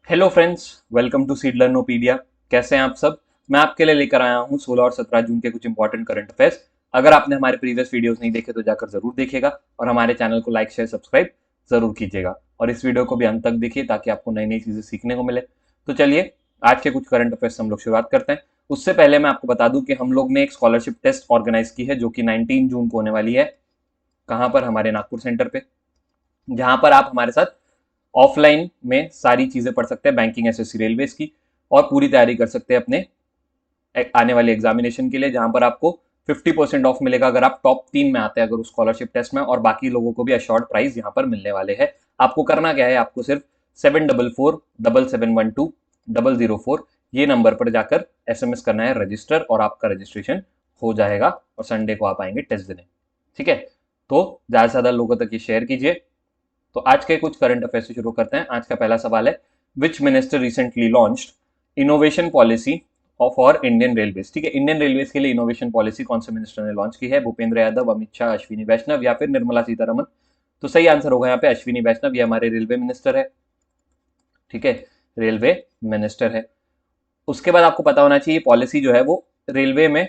Hello friends, welcome to Seed Learnopedia. कैसे हैं आप सब? मैं आपके लिए लेकर आया हूं 16 और 17 जून के कुछ इंपॉर्टेंट करंट अफेयर्स। अगर आपने हमारे प्रीवियस वीडियोस नहीं देखे तो जाकर जरूर देखिएगा और हमारे चैनल को लाइक शेयर सब्सक्राइब जरूर कीजिएगा और इस वीडियो को भी अंत तक देखिए ताकि आपको नई नई चीजें सीखने को मिले। तो चलिए आज के कुछ करंट अफेयर्स हम लोग शुरुआत करते हैं। उससे पहले मैं आपको बता दूं कि हम लोग ने एक स्कॉलरशिप टेस्ट ऑर्गेनाइज की है जो कि 19 जून को होने वाली है। कहाँ पर? हमारे नागपुर सेंटर पे, जहां पर आप हमारे साथ ऑफलाइन में सारी चीजें पढ़ सकते हैं बैंकिंग एसएससी रेलवेज की और पूरी तैयारी कर सकते हैं अपने आने वाले एग्जामिनेशन के लिए, जहां पर आपको 50% ऑफ मिलेगा अगर आप टॉप 3 में आते हैं अगर उस स्कॉलरशिप टेस्ट में, और बाकी लोगों को भी अशोर्ड प्राइस यहाँ पर मिलने वाले हैं। आपको करना क्या है, आपको सिर्फ 7447120040 ये नंबर पर जाकर एसएमएस करना है रजिस्टर, और आपका रजिस्ट्रेशन हो जाएगा और संडे को आप आएंगे टेस्ट देने। ठीक है, तो ज्यादा से ज्यादा लोगों तक ये शेयर कीजिए। तो आज के कुछ करंट अफेयर से शुरू करते हैं। आज का पहला सवाल है, which minister recently launched innovation policy for Indian railways. ठीक है, इंडियन रेलवेज के लिए इनोवेशन पॉलिसी कौन से मिनिस्टर ने लॉन्च की है? भूपेंद्र यादव, अमित शाह, अश्विनी वैष्णव या फिर निर्मला सीतारमन? तो सही आंसर होगा यहाँ पे अश्विनी वैष्णव, ये हमारे रेलवे मिनिस्टर है। ठीक है, रेलवे मिनिस्टर है। उसके बाद आपको पता होना चाहिए पॉलिसी जो है वो रेलवे में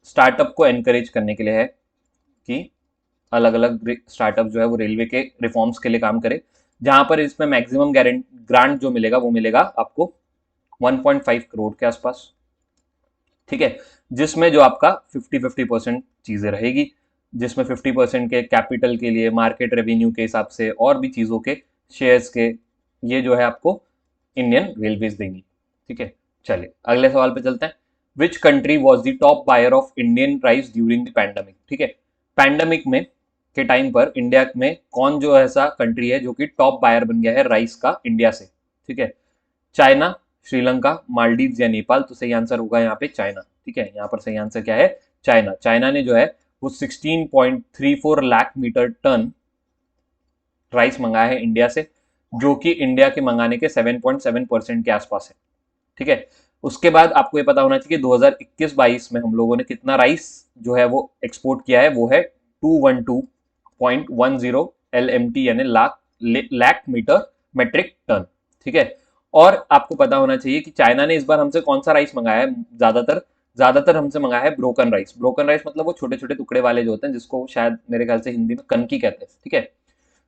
स्टार्टअप को एनकरेज करने के लिए है कि अलग अलग स्टार्टअप जो है वो रेलवे के रिफॉर्म्स के लिए काम करे, जहां पर इसमें मैक्सिमम ग्रांट जो मिलेगा वो मिलेगा आपको 1.5 करोड़ के आसपास। ठीक है, जिसमें जो आपका 50-50% चीजें रहेगी, जिसमें 50% के कैपिटल के लिए, मार्केट रेवेन्यू के हिसाब से और भी चीजों के, शेयर्स के, ये जो है आपको इंडियन रेलवेज देंगी। ठीक है, चलिए अगले सवाल पे चलते हैं। Which country was the top buyer of Indian rice during the pandemic? ठीक है, पैंडमिक में के टाइम पर इंडिया में कौन जो ऐसा कंट्री है जो कि टॉप बायर बन गया है राइस का इंडिया से? ठीक है, चाइना, श्रीलंका, मालदीव या नेपाल? तो सही आंसर होगा यहाँ पे चाइना। ठीक है, यहाँ पर सही आंसर क्या है? चाइना। चाइना ने जो है वो 16.34 लाख मीटर टन राइस मंगाया है इंडिया से, जो कि इंडिया के मंगाने के 7.7% के आसपास है। ठीक है, उसके बाद आपको ये पता होना चाहिए 2021-22 में हम लोगों ने कितना राइस जो है वो एक्सपोर्ट किया है, वो है 212.10 LMT यानी लाख मीटर मेट्रिक टन। ठीक है, और आपको पता होना चाहिए कि चाइना ने इस बार हमसे कौन सा राइस मंगाया है? ज्यादातर ज्यादातर हमसे मंगाया है ब्रोकन राइस। ब्रोकन राइस मतलब वो छोटे छोटे टुकड़े वाले जो होते हैं, जिसको शायद मेरे ख्याल से हिंदी में कनकी कहते हैं। ठीक है,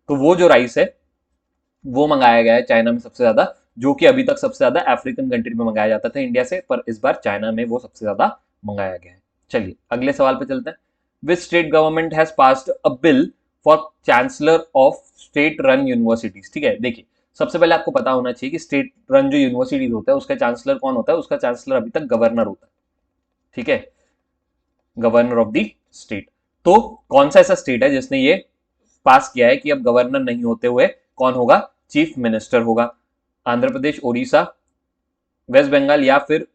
तो वो जो राइस है वो मंगाया गया है चाइना में सबसे ज्यादा, जो कि अभी तक सबसे ज्यादा अफ्रीकन कंट्री में मंगाया जाता था इंडिया से, पर इस बार चाइना में वो सबसे ज्यादा मंगाया गया है। चलिए अगले सवाल पे चलते हैं। Which state government has passed a bill for chancellor of state run universities? ठीक है, देखिए सबसे पहले आपको पता होना चाहिए कि स्टेट रन जो यूनिवर्सिटीज होता है उसका चांसलर कौन होता है? उसका चांसलर अभी तक गवर्नर होता है। ठीक है, गवर्नर ऑफ द स्टेट। तो कौन सा ऐसा स्टेट है जिसने ये पास किया है कि अब गवर्नर नहीं होते हुए कौन होगा? चीफ मिनिस्टर होगा। आंध्र प्रदेश, ओडिशा, वेस्ट बंगाल या फिर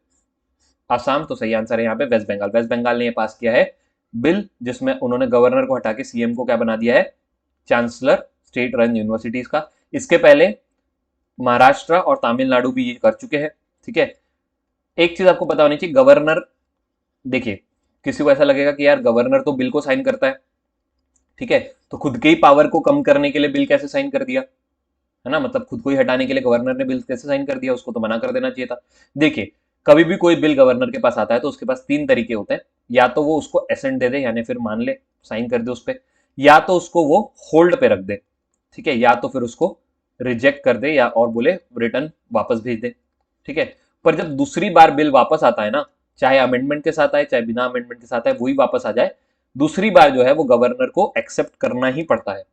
आसाम? तो सही आंसर है यहाँ पे वेस्ट बंगाल। वेस्ट बंगाल ने ये पास किया है बिल जिसमें उन्होंने गवर्नर को हटा के सीएम को क्या बना दिया है? चांसलर स्टेट रन यूनिवर्सिटीज का। इसके पहले महाराष्ट्र और तमिलनाडु भी ये कर चुके हैं। ठीक है, एक चीज आपको पता होनी चाहिए, गवर्नर, देखिए किसी को ऐसा लगेगा कि यार गवर्नर तो बिल को साइन करता है, ठीक है, तो खुद के ही पावर को कम करने के लिए बिल कैसे साइन कर दिया? है ना, मतलब खुद को ही हटाने के लिए गवर्नर ने बिल कैसे साइन कर दिया? उसको तो मना कर देना चाहिए था। देखिए कभी भी कोई बिल गवर्नर के पास आता है तो उसके पास 3 तरीके होते हैं, या तो वो उसको एसेंट दे दे यानी फिर मान ले, साइन कर दे उस पर, या तो उसको वो होल्ड पे रख दे, ठीक है, या तो फिर उसको रिजेक्ट कर दे या और बोले रिटर्न वापस भेज दे। ठीक है, पर जब दूसरी बार बिल वापस आता है ना, चाहे अमेंडमेंट के साथ आए चाहे बिना अमेंडमेंट के साथ आए, वही वापस आ जाए, दूसरी बार जो है वो गवर्नर को एक्सेप्ट करना ही पड़ता है।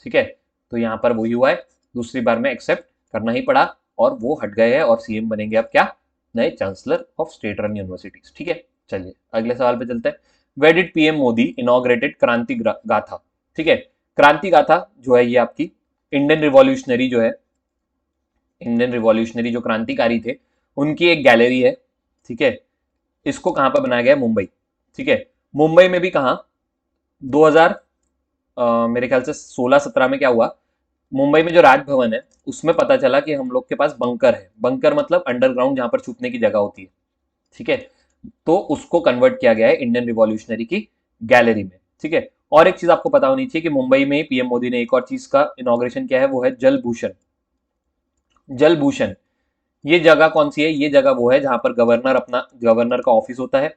ठीक है, तो यहां पर वही हुआ है, दूसरी बार में एक्सेप्ट करना ही पड़ा और वो हट गए हैं और सीएम बनेंगे अब क्या? नए chancellor of state run universities. ठीक है, चलिए अगले सवाल पे चलते हैं। Where did PM Modi inaugurated Kranti Gatha? ठीक है, क्रांति गाथा जो है ये आपकी इंडियन रिवॉल्यूशनरी जो है, इंडियन रिवॉल्यूशनरी जो क्रांतिकारी थे उनकी एक गैलरी है। ठीक है, इसको कहां पर बनाया गया है? मुंबई। ठीक है, मुंबई में भी कहा 2000 मेरे ख्याल से 16-17 में क्या हुआ, मुंबई में जो राजभवन है उसमें पता चला कि हम लोग के पास बंकर है। बंकर मतलब अंडरग्राउंड जहां पर छुपने की जगह होती है। ठीक है, तो उसको कन्वर्ट किया गया है इंडियन रिवॉल्यूशनरी की गैलरी में। ठीक है, और एक चीज आपको पता होनी चाहिए कि मुंबई में ही पीएम मोदी ने एक और चीज का इनॉग्रेशन किया है, वो है जल भूषण। जलभूषण, ये जगह कौन सी है? ये जगह वो है जहां पर गवर्नर का ऑफिस होता है,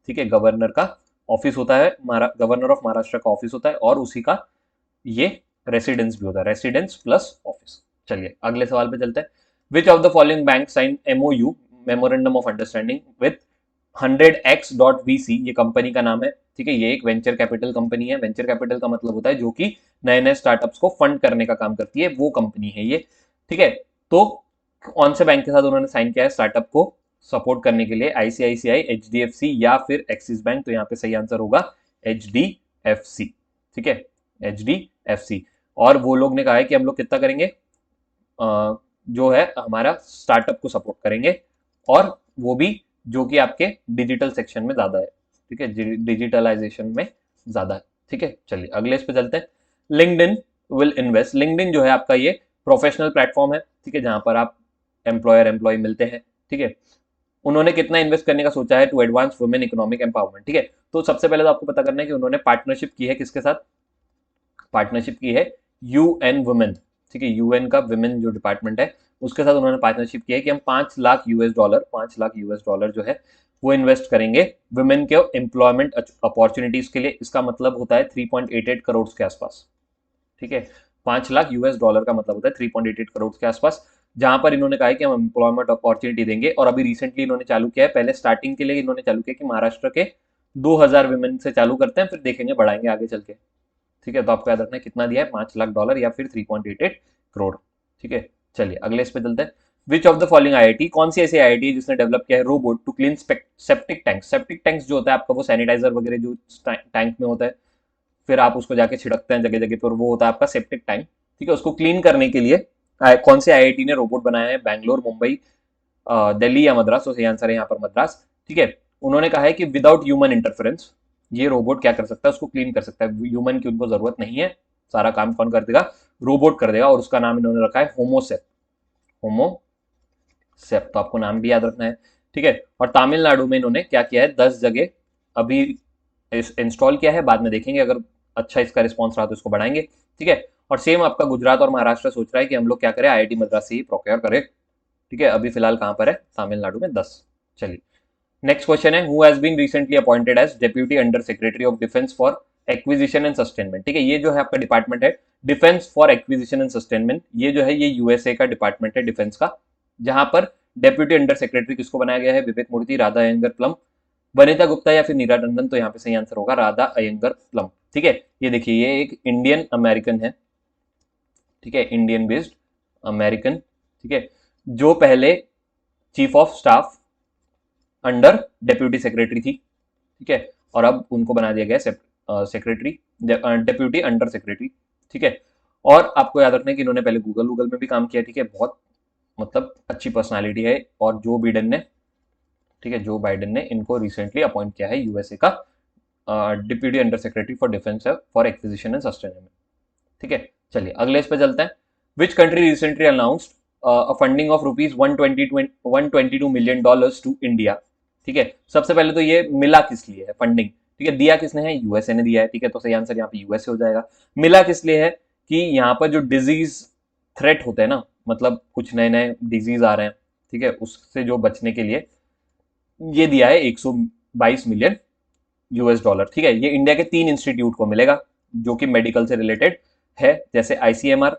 ठीक है, गवर्नर का ऑफिस होता है, गवर्नर ऑफ महाराष्ट्र का ऑफिस होता है, और उसी का ये रेसिडेंस भी होता है, रेसिडेंस प्लस ऑफिस। चलिए अगले सवाल पे चलते हैं। Which of the following bank sign MoU, memorandum of understanding, with 100x.vc, ये कंपनी का नाम है, ठीक है, ये एक वेंचर कैपिटल कंपनी है। वेंचर कैपिटल का मतलब होता है जो कि नए नए स्टार्टअप्स को फंड करने का काम करती है, वो कंपनी है ये, ठीक है। तो कौन से बैंक के साथ उन्होंने साइन किया है स्टार्टअप को सपोर्ट करने के लिए? आईसीआईसीआई, एचडीएफसी या फिर एक्सिस बैंक। तो यहाँ पे सही आंसर होगा एचडीएफसी, ठीक है, एचडीएफसी। और वो लोग ने कहा है कि हम लोग कितना करेंगे, जो है हमारा स्टार्टअप को सपोर्ट करेंगे, और वो भी जो कि आपके डिजिटल सेक्शन में ज्यादा है, ठीक है, डिजिटलाइजेशन में ज्यादा है, ठीक है। चलिए अगले इस पे चलते हैं। लिंक्डइन विल इन्वेस्ट, लिंक्डइन जो है आपका ये प्रोफेशनल प्लेटफॉर्म है, ठीक है, जहां पर आप एम्प्लॉयर एम्प्लॉय मिलते हैं, ठीक है। उन्होंने कितना इन्वेस्ट करने का सोचा है to advance women economic empowerment, ठीक है। तो सबसे पहले तो आपको पता करना है कि उन्होंने पार्टनरशिप की है किसके साथ? पार्टनरशिप की है यूएन वुमेन, ठीक है, यूएन का वुमेन जो डिपार्टमेंट है उसके साथ उन्होंने पार्टनरशिप की है कि हम 5 lakh US dollar, 5 lakh US dollar जो है वो इन्वेस्ट करेंगे वुमेन के एम्प्लॉयमेंट अपॉर्चुनिटीज के लिए। इसका मतलब होता है 3.88 करोड़ के आसपास, ठीक है। 5 लाख US डॉलर का मतलब होता है 3.88 करोड़ के आसपास, जहां पर इन्होंने कहा है कि हम एम्प्लॉयमेंट अपॉर्चुनिटी देंगे। और अभी रिसेंटली इन्होंने चालू किया है, पहले स्टार्टिंग के लिए इन्होंने चालू किया कि महाराष्ट्र के 2000 वुमेन से चालू करते हैं, फिर देखेंगे बढ़ाएंगे आगे चल के, ठीक है। तो आपको याद रखना है कितना दिया है, 5 लाख डॉलर या फिर 3.88 करोड़, ठीक है। चलिए अगले इस पे चलते हैं। Which of the following IIT, कौन सी ऐसी आईआईटी है जिसने डेवलप किया है robot to clean septic tank? Septic tanks जो होता है आपका वो सैनिटाइजर वगैरह जो टैंक में होता है, फिर आप उसको जाके छिड़कते हैं जगह जगह पर, वो होता है आपका सेप्टिक टैंक, ठीक है। उसको क्लीन करने के लिए कौन से आईआईटी ने रोबोट बनाया है? बैंगलोर, मुंबई, दिल्ली या मद्रास? तो सही आंसर है यहाँ पर मद्रास, ठीक है। उन्होंने कहा है कि विदाउट ह्यूमन इंटरफेरेंस ये रोबोट क्या कर सकता है, उसको क्लीन कर सकता है, ह्यूमन की उनको जरूरत नहीं है, सारा काम कौन कर देगा? रोबोट कर देगा। और उसका नाम इन्होंने रखा है होमोसेप, होमोसेप, तो आपको नाम भी याद रखना है, ठीक है। और तमिलनाडु में इन्होंने क्या किया है, 10 जगह अभी इंस्टॉल किया है, बाद में देखेंगे अगर अच्छा इसका रिस्पॉन्स रहा तो इसको बढ़ाएंगे, ठीक है। और सेम आपका गुजरात और महाराष्ट्र सोच रहा है कि हम लोग क्या करें, आईआईटी मद्रास से ही प्रोक्योर करें, ठीक है। अभी फिलहाल कहां पर है, तमिलनाडु में 10। चलिए नेक्स्ट क्वेश्चन है, who has been recently appointed as deputy under secretary of defence for acquisition and sustainment, ठीक है। ये जो है आपका डिपार्टमेंट है defence for acquisition and sustainment, ये जो है ये यूएसए का डिपार्टमेंट है डिफेंस का, जहां पर डेप्यूटी अंडर सेक्रेटरी किसको बनाया गया है? विवेक मूर्ति, राधा अयंगर प्लम, वनिता गुप्ता या फिर नीरा टंडन। तो यहाँ पे सही आंसर होगा राधा अयंगर प्लम, ठीक है। ये देखिए ये एक इंडियन अमेरिकन है, ठीक है, इंडियन बेस्ड अमेरिकन, ठीक है, जो पहले chief of staff under deputy secretary थी, ठीक है, और अब उनको बना दिया गया सेक्रेटरी, डेप्यूटी अंडर सेक्रेटरी, ठीक है। और आपको याद रखना है कि इन्होंने पहले गूगल में भी काम किया, ठीक है, बहुत मतलब अच्छी पर्सनालिटी है। और जो बिडेन ने, ठीक है, जो बाइडेन ने इनको रिसेंटली अपॉइंट किया है यूएसए का deputy under secretary for defence for acquisition and sustainment, ठीक है। चलिए अगले इस पे चलते हैं। Which country recently announced a funding of rupees 122 million dollars to India, ठीक है। सबसे पहले तो ये मिला किस लिए है फंडिंग, ठीक है, दिया किसने है? यूएसए ने दिया है, ठीक है, तो सही आंसर यहाँ पे यूएसए हो जाएगा। मिला किस लिए है कि यहाँ पर जो डिजीज थ्रेट होते हैं ना, मतलब कुछ नए नए डिजीज आ रहे हैं, ठीक है, उससे जो बचने के लिए ये दिया है 122 मिलियन यूएस डॉलर, ठीक है। ये इंडिया के 3 इंस्टीट्यूट को मिलेगा जो कि मेडिकल से रिलेटेड है, जैसे आईसीएमआर,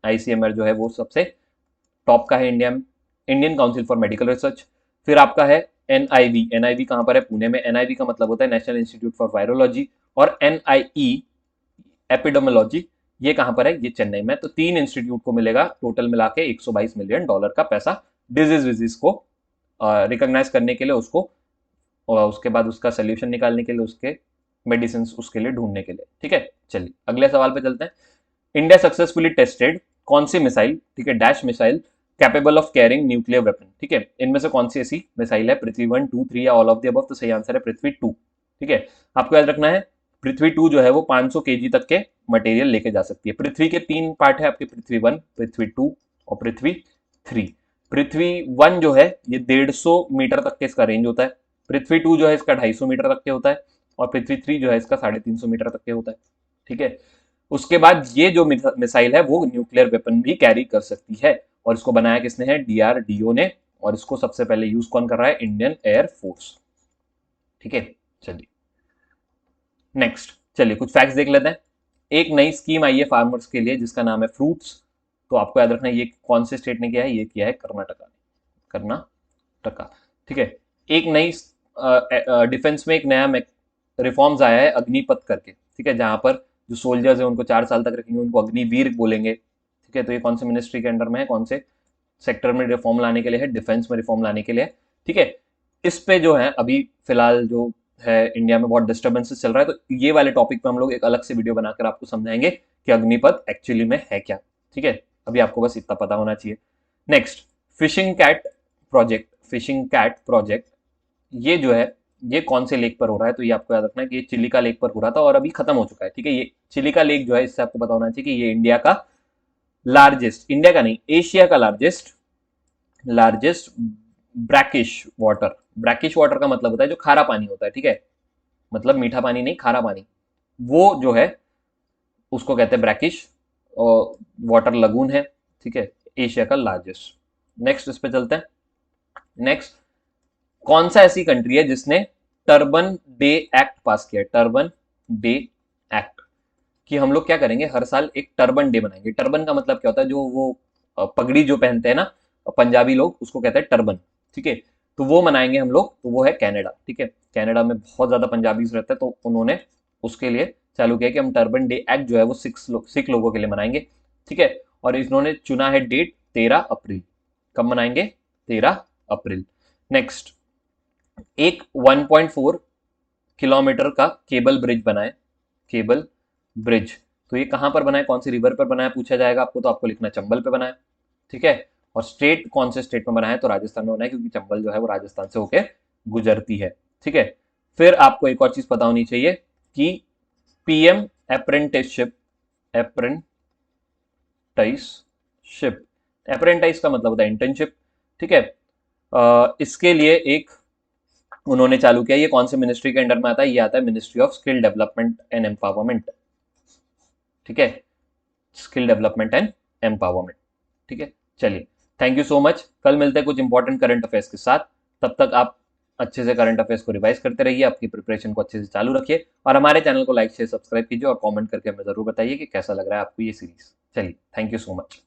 आईसीएमआर जो है वो सबसे टॉप का है इंडिया में, Indian council for medical research. फिर आपका है एनआईवी, एनआईवी कहाँ पर है? पुणे में। एनआईवी का मतलब होता है नेशनल इंस्टीट्यूट फॉर वायरोलॉजी। और एनआईई एपिडेमोलॉजी, ये कहाँ पर है? ये चेन्नई में। तो 3 इंस्टीट्यूट को मिलेगा टोटल मिला के 122 मिलियन डॉलर का पैसा डिजीज विजीज को रिकॉग्नाइज करने के लिए, उसको और उसके बाद उसका सोल्यूशन निकालने के लिए, उसके मेडिसिन उसके लिए ढूंढने के लिए, ठीक है। चलिए अगले सवाल पे चलते हैं। इंडिया सक्सेसफुली टेस्टेड कौन सी मिसाइल, ठीक है, dash missile capable of carrying nuclear weapon, ठीक है। इनमें से कौन सी ऐसी मिसाइल है? पृथ्वी 1, 2, 3 या ऑल ऑफ द अबव? तो सही आंसर है पृथ्वी 2, ठीक है। आपको याद रखना है पृथ्वी 2 जो है वो 500 केजी तक के मटेरियल लेके जा सकती है। पृथ्वी के 3 पार्ट है आपके, पृथ्वी 1, पृथ्वी 2 और पृथ्वी 3। पृथ्वी 1 जो है ये 150 मीटर तक के इसका रेंज होता है, पृथ्वी 2 जो है इसका 250 मीटर तक के होता है, और पृथ्वी 3 जो है इसका 350 मीटर तक के होता है, ठीक है। उसके बाद ये जो मिसाइल है वो न्यूक्लियर वेपन भी कैरी कर सकती है। और इसको बनाया किसने है, DRDO ने, और इसको सबसे पहले यूज कौन कर रहा है, इंडियन एयर फोर्स। ठीक है, चलिए नेक्स्ट, चलिए कुछ फैक्ट्स देख लेते हैं। एक नई स्कीम आई है फार्मर्स के लिए जिसका नाम है फ्रूट्स। तो आपको याद रखना है ये कौन से स्टेट ने किया है, ये किया है कर्नाटका ने, कर्नाटका। ठीक है, एक नई डिफेंस में एक नया रिफॉर्म्स आया है अग्निपथ करके। ठीक है, जहां पर जो सोल्जर्स है उनको 4 साल तक रखेंगे, उनको अग्निवीर बोलेंगे। ठीक है, तो ये कौन से मिनिस्ट्री के अंडर में है, कौन से सेक्टर में रिफॉर्म लाने के लिए है, डिफेंस में रिफॉर्म लाने के लिए है। ठीक है, इस पे जो है अभी फिलहाल जो है इंडिया में बहुत डिस्टर्बेंसेस चल रहा है, तो ये वाले टॉपिक पे हम लोग एक अलग से वीडियो बनाकर आपको समझाएंगे कि अग्निपथ एक्चुअली में है क्या। ठीक है, अभी आपको बस इतना पता होना चाहिए। नेक्स्ट, फिशिंग कैट प्रोजेक्ट, ये जो है ये कौन से लेक पर हो रहा है, तो ये आपको याद रखना है कि ये चिलिका लेक पर हो रहा था और अभी खत्म हो चुका है। ठीक है, ये चिलिका लेक जो है, इससे आपको पता होना चाहिए कि ये इंडिया का लार्जेस्ट, इंडिया का नहीं, एशिया का लार्जेस्ट ब्रैकिश वाटर का मतलब होता है जो खारा पानी होता है। ठीक है, मतलब मीठा पानी नहीं, खारा पानी, वो जो है उसको कहते हैं ब्रैकिश वाटर लगून है। ठीक है, एशिया का लार्जेस्ट। नेक्स्ट इस पे चलते हैं। नेक्स्ट, कौन सा ऐसी कंट्री है जिसने टर्बन डे एक्ट पास किया है, टर्बन डे एक्ट, कि हम लोग क्या करेंगे, हर साल एक टर्बन डे बनाएंगे। टर्बन का मतलब क्या होता है, जो वो पगड़ी जो पहनते हैं ना पंजाबी लोग, उसको कहते हैं टर्बन। ठीक है, तो वो मनाएंगे हम लोग, तो वो है कनाडा। ठीक है, कनाडा में बहुत ज्यादा पंजाबीज रहते हैं, तो उन्होंने उसके लिए चालू किया कि हम टर्बन डे एक्ट जो है वो सिख लोगों के लिए मनाएंगे। ठीक है, और इन्होंने चुना है डेट 13 अप्रैल। कब मनाएंगे, 13 अप्रैल। नेक्स्ट, एक 1.4 किलोमीटर का केबल ब्रिज बनाए, केबल ब्रिज, तो ये कहां पर बनाए, कौन सी रिवर पर बनाया पूछा जाएगा आपको, तो आपको लिखना चंबल पे बनाया। ठीक है, और स्टेट कौन से स्टेट में बनाया, तो राजस्थान में बनाया, क्योंकि चंबल जो है वो राजस्थान से होकर गुजरती है। ठीक है, फिर आपको एक और चीज पता होनी चाहिए कि पीएम अप्रेंटिसशिप का मतलब होता है इंटर्नशिप। ठीक है, इसके लिए एक उन्होंने चालू किया, ये कौन से मिनिस्ट्री के अंडर में आता है, ये आता है ministry of skill development and empowerment. ठीक है, स्किल डेवलपमेंट एंड एम्पावरमेंट। ठीक है, चलिए थैंक यू सो मच। कल मिलते हैं कुछ इंपॉर्टेंट करंट अफेयर्स के साथ। तब तक आप अच्छे से करंट अफेयर्स को रिवाइज करते रहिए, अपनी प्रिपरेशन को अच्छे से चालू रखिए, और हमारे चैनल को लाइक शेयर सब्सक्राइब कीजिए, और कमेंट करके हमें जरूर बताइए कि कैसा लग रहा है आपको ये सीरीज। चलिए, थैंक यू सो मच।